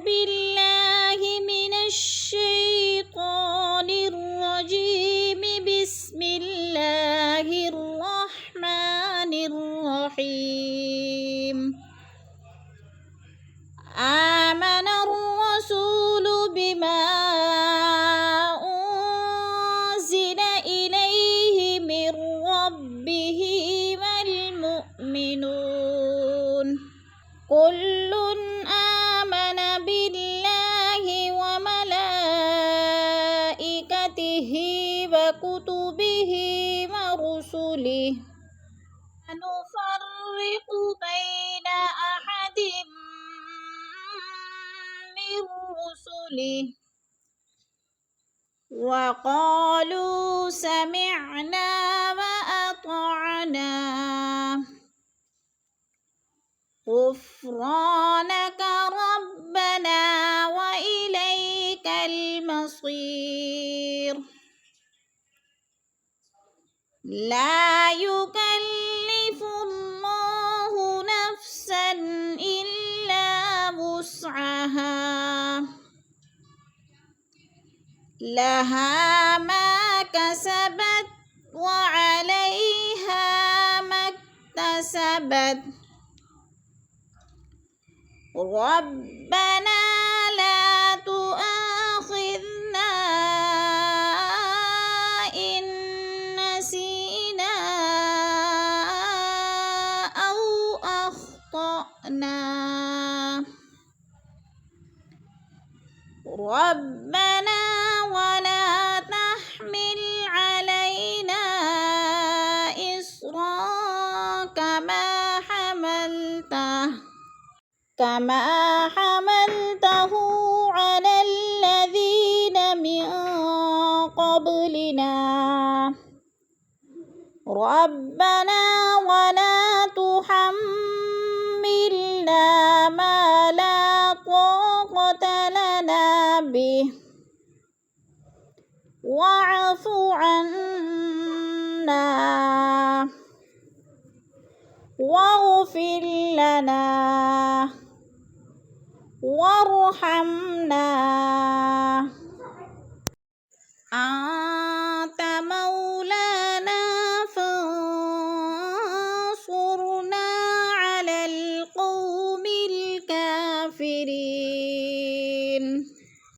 بالله من الشيطان الرجيم. بسم الله الرحمن الرحيم. آمن الرسول بما أنزل إليه من ربه والمؤمنون كل آمن بالله وملائكته وكتبه ورسله لا نفرق بين أحد من رسله وقالوا سمعنا وأطعنا غفرانك ربنا وإليك المصير. لا يكلف الله نفسا إلا وسعها لها ما كسبت وعليها ما اكتسبت. ربنا لا تؤاخذنا إن نسينا أو أخطأنا. ربنا ولا تحمل علينا إصرا كما حملته على الذين من قبلنا. ربنا ولا تحملنا ما لا طاقة لنا به واعف عنا واغفر لنا وارحمنا.